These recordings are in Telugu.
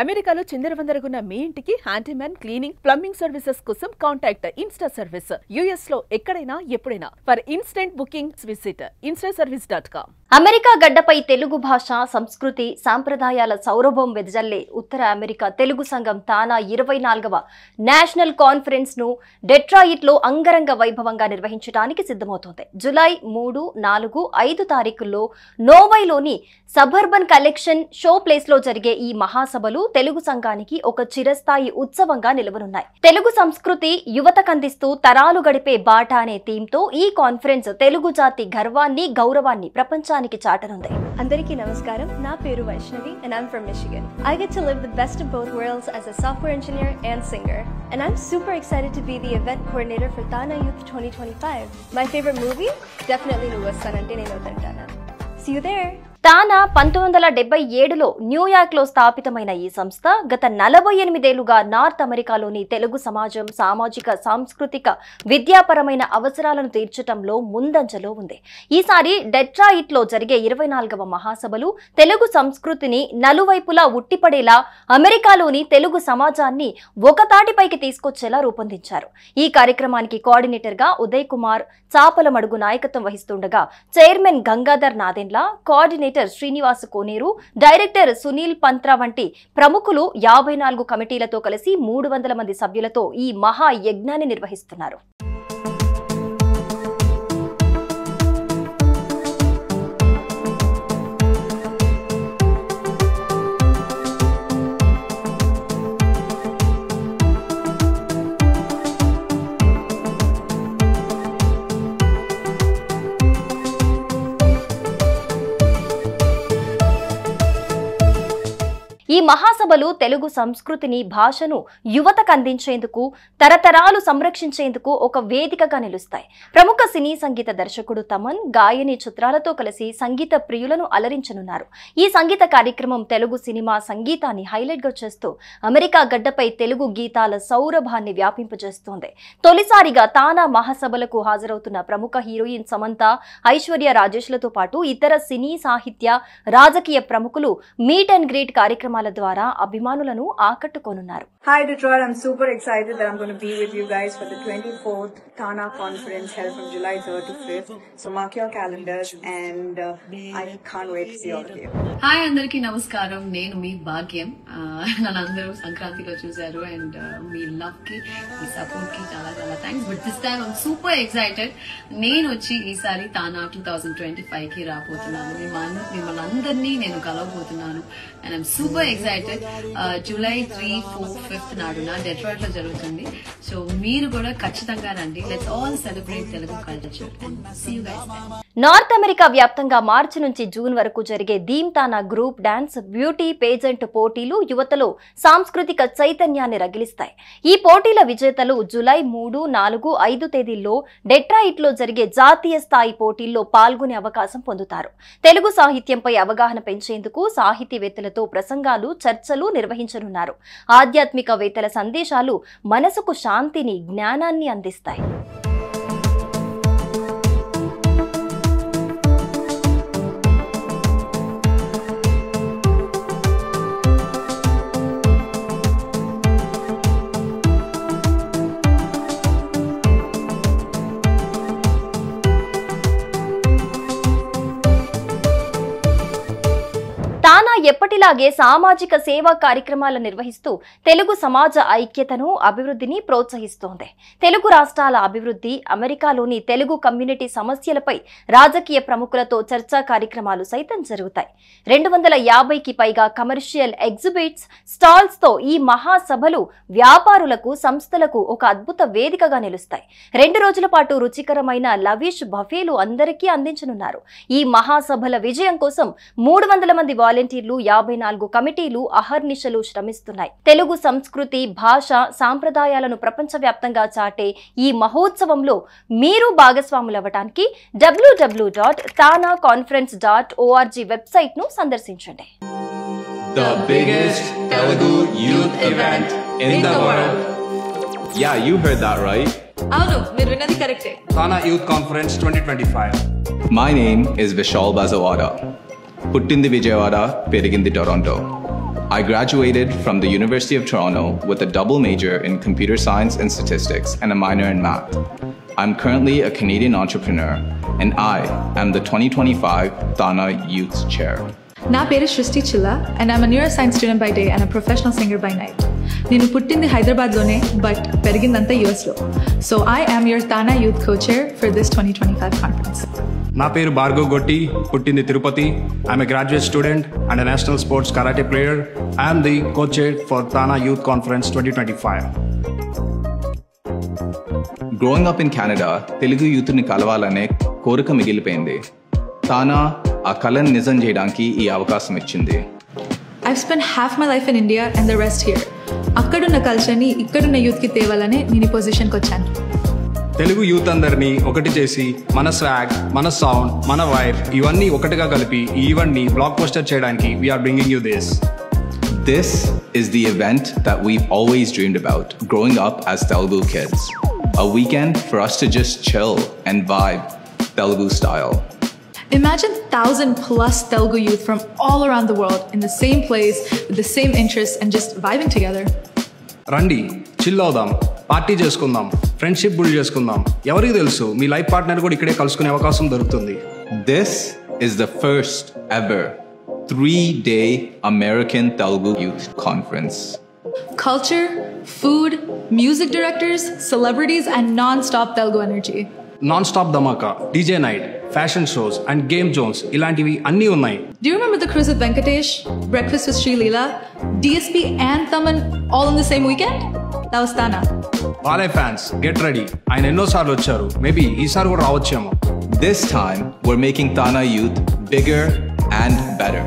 అమెరికాలో చిందరవందరగున్న మీ ఇంటికి హ్యాండీమ్యాన్ క్లీనింగ్ ప్లంబింగ్ సర్వీసెస్ కోసం కాంటాక్ట్ ఇన్స్టా సర్వీస్. యుఎస్ లో ఎక్కడైనా ఎప్పుడైనా for instant booking visit instaservice.com. America గడ్డపై తెలుగు భాష సంస్కృతి సాంప్రదాయాల సౌరభం వెదజల్లే ఉత్తర అమెరికా తెలుగు సంఘం తానా 24వ నేషనల్ కాన్ఫరెన్స్ ను డెట్రాయిట్ లో అంగరంగ వైభవంగా నిర్వహించడానికి సిద్ధమవుతోంది. జూలై 3, 4, 5 తారీఖుల్లో నోవైలోని సబర్బన్ కలెక్షన్ షో ప్లేస్ లో జరిగే ఈ మహాసభలు తెలుగు సంఘానికి ఒక చిరస్థాయి ఉత్సవంగా నిలవనున్నాయి. తెలుగు సంస్కృతి యువతకందిస్తూ తరాలు గడిపే బాట అనే థీమ్ తో ఈ కాన్ఫరెన్స్ తెలుగు జాతి గర్వాన్ని గౌరవాన్ని ప్రపంచానికి చాటనుంది. అందరికీ నమస్కారం. నా పేరు Vaishnavi and I'm from Michigan. I get to live the best of both worlds as a software engineer and singer. And I'm super excited to be the event coordinator for Tana Youth 2025. My favorite movie? Definitely Nuwasan ante nenu tantana. See you there. తానా 1977లో న్యూయార్క్లో స్థాపితమైన ఈ సంస్థ గత 48 ఏళ్లుగా నార్త్ అమెరికాలోని తెలుగు సమాజం సామాజిక సాంస్కృతిక విద్యాపరమైన అవసరాలను తీర్చడంలో ముందంజలో ఉంది. ఈసారి డెట్రాయిట్లో జరిగే 24వ మహాసభలు తెలుగు సంస్కృతిని నలువైపులా ఉట్టిపడేలా అమెరికాలోని తెలుగు సమాజాన్ని ఒకతాటిపైకి తీసుకొచ్చేలా రూపొందించారు. ఈ కార్యక్రమానికి కోఆర్డినేటర్ గా ఉదయ్ కుమార్ చాపలమడుగు నాయకత్వం వహిస్తుండగా చైర్మన్ గంగాధర్ నాదెండ్ల, కోఆర్డినేటర్ శ్రీనివాస్ కోనేరు, డైరెక్టర్ సునీల్ పంత్రా వంటి ప్రముఖులు 54 కమిటీలతో కలిసి 300 మంది సభ్యులతో ఈ మహా యజ్ఞాన్ని నిర్వహిస్తున్నారు. ఈ మహాసభలు తెలుగు సంస్కృతిని భాషను యువతకు అందించేందుకు తరతరాలు సంరక్షించేందుకు ఒక వేదికగా నిలుస్తాయి. ప్రముఖ సినీ సంగీత దర్శకుడు తమన్ గాయని చిత్రాలతో కలిసి సంగీత ప్రియులను అలరించనున్నారు. ఈ సంగీత కార్యక్రమం తెలుగు సినిమా సంగీతాన్ని హైలైట్ గా చేస్తూ అమెరికా గడ్డపై తెలుగు గీతాల సౌరభాన్ని వ్యాపింపజేస్తోంది. తొలిసారిగా తానా మహాసభలకు హాజరవుతున్న ప్రముఖ హీరోయిన్ సమంత, ఐశ్వర్య రాజేష్లతో పాటు ఇతర సినీ సాహిత్య రాజకీయ ప్రముఖులు మీట్ అండ్ గ్రీట్ కార్యక్రమాల ద్వారా అభిమానులను ఆకట్టుకోనున్నారు. Hi Detroit, I'm super excited that I'm going to be with you guys for the 24th Tana conference held from July 3rd to 5th. So mark your calendars and I can't wait to see all of you. Hi అందరికీ నమస్కారం. నేను మీ భాగ్యం. నన్నందరూ సంక్రాంతిలో చూశారు అండ్ మీ లవ్ కి మీ సపోర్ట్ కి చాలా చాలా thanks. But this time I'm super excited. నేను వచ్చి ఈసారి తానా 2025 కి రాబోతున్నాను. మిమ్మల్ని అందరినీ నేను కలవబోతున్నాను and I'm super excited. July 3, 4, 5th నాడున డెట్రాయిట్ లో జరుగుతుంది. సో మీరు కూడా ఖచ్చితంగా రండి. Let's all celebrate Telugu culture and see you guys there. North America వ్యాప్తంగా మార్చి నుంచి జూన్ వరకు జరిగే theme TANA group dance, beauty pageant పోటీలు యువతలో సాంస్కృతిక చైతన్యాన్ని రగిలిస్తాయి. ఈ పోటీల విజేతలు జూలై 3, 4, 5 తేదీల్లో డెట్రాయిట్ లో జరిగే జాతీయ స్థాయి పోటీల్లో పాల్గొనే అవకాశం పొందుతారు. తెలుగు సాహిత్యంపై అవగాహన పెంచేందుకు సాహితీవేత్తలతో ప్రసంగాలు, చర్చలు నిర్వహించనున్నారు. ఆధ్యాత్మికవేత్తల సందేశాలు మనసుకు శాంతిని, జ్ఞానాన్ని అందిస్తాయి. తానా ఎప్పటిలాగే సామాజిక సేవా కార్యక్రమాలు నిర్వహిస్తూ తెలుగు సమాజ ఐక్యతను, అభివృద్ధిని ప్రోత్సహిస్తోంది. తెలుగు రాష్ట్రాల అభివృద్ధి, అమెరికాలోని తెలుగు కమ్యూనిటీ సమస్యలపై రాజకీయ ప్రముఖులతో చర్చా కార్యక్రమాలు సైతం జరుగుతాయి. 250కి పైగా కమర్షియల్ ఎగ్జిబిట్స్, స్టాల్స్ తో ఈ మహాసభలు వ్యాపారులకు, సంస్థలకు ఒక అద్భుత వేదికగా నిలుస్తాయి. 2 రోజుల పాటు రుచికరమైన లవిష్ బఫేలు అందరికీ అందించనున్నారు. ఈ మహాసభల విజయం కోసం 300 మంది వాలంటీర్లు, 54 కమిటీలు అహర్నిశలు శ్రమిస్తున్నాయి. తెలుగు సంస్కృతి, భాష, సాంప్రదాయాలను ప్రపంచవ్యాప్తంగా చాటే ఈ మహోత్సవంలో మీరు భాగస్వాములవ్వడానికి www.tanaconference.org వెబ్సైట్ ను సందర్శించండి. The biggest Telugu youth event in the world. Yeah, you heard that right. అవును, మీరు విన్నది కరెక్టే. Tana Youth Conference 2025. My name is Vishal Bazawada. పుట్టింది విజయవాడ, పెరిగింది Toronto. I graduated from the University of Toronto with a double major in computer science and statistics and a minor in math. I'm currently a Canadian entrepreneur, and I am the 2025 Tana Youth Chair. నా పేరు Srishti Chilla and I'm neuroscience student by day and professional singer by night. నేను పుట్టింది హైదరాబాద్లోనే బట్ పెరిగిందంతా యూఎస్లో. So I am your TANA youth co-chair for this 2025 conference. నా పేరు భార్గవ్ గొట్టి, పుట్టింది Tirupati. I'm a graduate student and a national sports karate player. I'm the co-chair for TANA youth conference 2025. Growing up in Canada, Telugu youth ni కలవాలనే కోరిక మిగిలిపోయింది. తానా ఆ కళను నిజం చేయడానికి ఈ అవకాశం ఇచ్చింది. I've spent half my life in India and the rest here. అక్కడున్న కల్చర్ని ఇక్కడున్న యూత్కి తేవాలనే నేను ఈ పొజిషన్కి వచ్చాను. తెలుగు యూత్ అందరినీ ఒకటి చేసి మన స్వాగ్, మన సౌండ్, మన వైబ్ ఇవన్నీ ఒకటిగా కలిపి ఈ ఈవెంట్ని బ్లాక్ పోస్టర్ చేయడానికి we're bringing you this. This is the event that we've always dreamed about growing up as Telugu kids. A weekend for us to just chill and vibe Telugu style. Imagine 1,000+ Telugu youth from all around the world in the same place with the same interests and just vibing together. రండి, చిల్ అవుదాం, పార్టీ చేసుకుందాం, ఫ్రెండ్షిప్ బిల్డ్ చేసుకుందాం. ఎవరికి తెలుసు మీ లైఫ్ పార్ట్నర్ కూడా ఇక్కడే కలుసుకునే అవకాశం దొరుకుతుంది. This is the first ever 3-day American Telugu Youth Conference. Culture, food, music directors, celebrities and non-stop Telugu energy. Non stop ధమాకా, DJ night, fashion shows and game zones ఇలాంటివి అన్నీ ఉన్నాయి. Do you remember the cruise with Venkatesh, breakfast with Sri Leela, DSP and Thaman all in the same weekend? That was Tana. బాలే ఫ్యాన్స్ గెట్ రెడీ, ఆయన ఎన్నోసార్లు వచ్చారు, మేబీ ఈసారి కూడా రావచ్చేమో. This time, we're making Tana Youth bigger and better.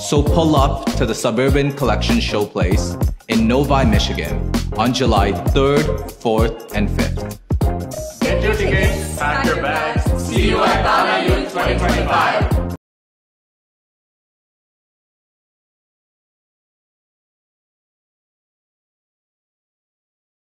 So pull up to the Suburban Collection Showplace in Novi, Michigan on July 3rd, 4th, and 5th. Get your tickets, pack your bags. See you at Tana Youth 2025.